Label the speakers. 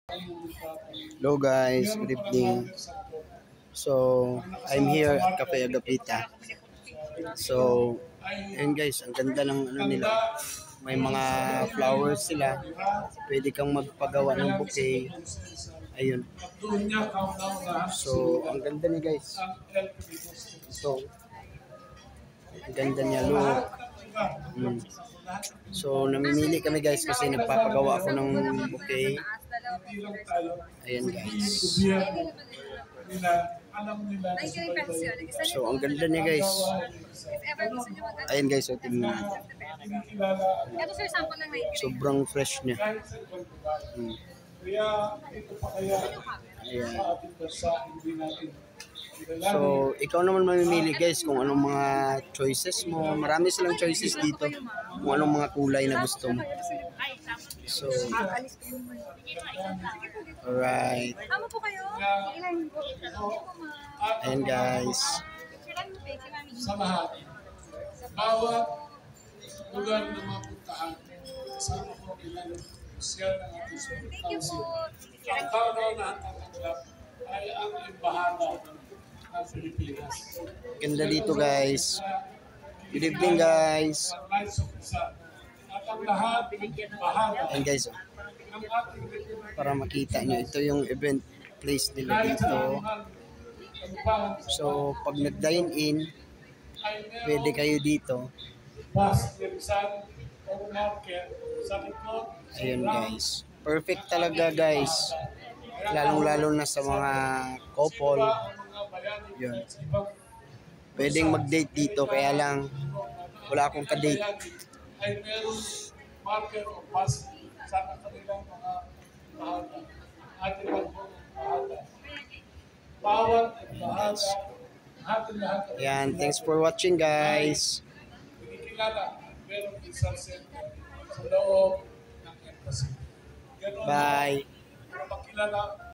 Speaker 1: Hello guys, good evening. So, I'm here at Cafe Agapita. So, ayun guys, ang ganda ng ano nila. May mga flowers sila. Pwede kang magpagawa ng bouquet. Ayun. So, ang ganda niya guys. So, ang ganda niya, look. So, namimili kami guys kasi nagpapagawa ako ng bouquet. Ayan guys. So, ang ganda niya guys. Ayan guys, so tingnan. Sobrang fresh niya. Ayan. So, ikaw naman mamimili guys kung anong mga choices mo. Marami silang choices dito. Kung anong mga kulay na gusto mo. So, alright. Ayan guys.
Speaker 2: Sa lahat, bawat lugar na mapuntahan, kasama ko ilang siya ng ating City Council. Ang tao na tatanggap ay ang embahada ng Pilipinas.
Speaker 1: Ganda dito guys. Good evening guys.
Speaker 2: At ang lahat, bahada
Speaker 1: Ayan guys.
Speaker 2: ng ating
Speaker 1: Para makita nyo, ito yung event place nila dito. So, pag nag-dine in, pwede kayo dito. Ayun guys. Perfect talaga guys. Lalong-lalo na sa mga couple. Yun. Pwedeng mag-date dito, kaya lang wala akong ka-date.
Speaker 2: Ay meron marker o pass sa kanilang mga bahada. Ating bahada. Bawat bahada, lahat.
Speaker 1: Yan, thanks for watching guys.
Speaker 2: Kinikilala, meron isang center sa loob ng embassy.
Speaker 1: Bye.
Speaker 2: Para makilala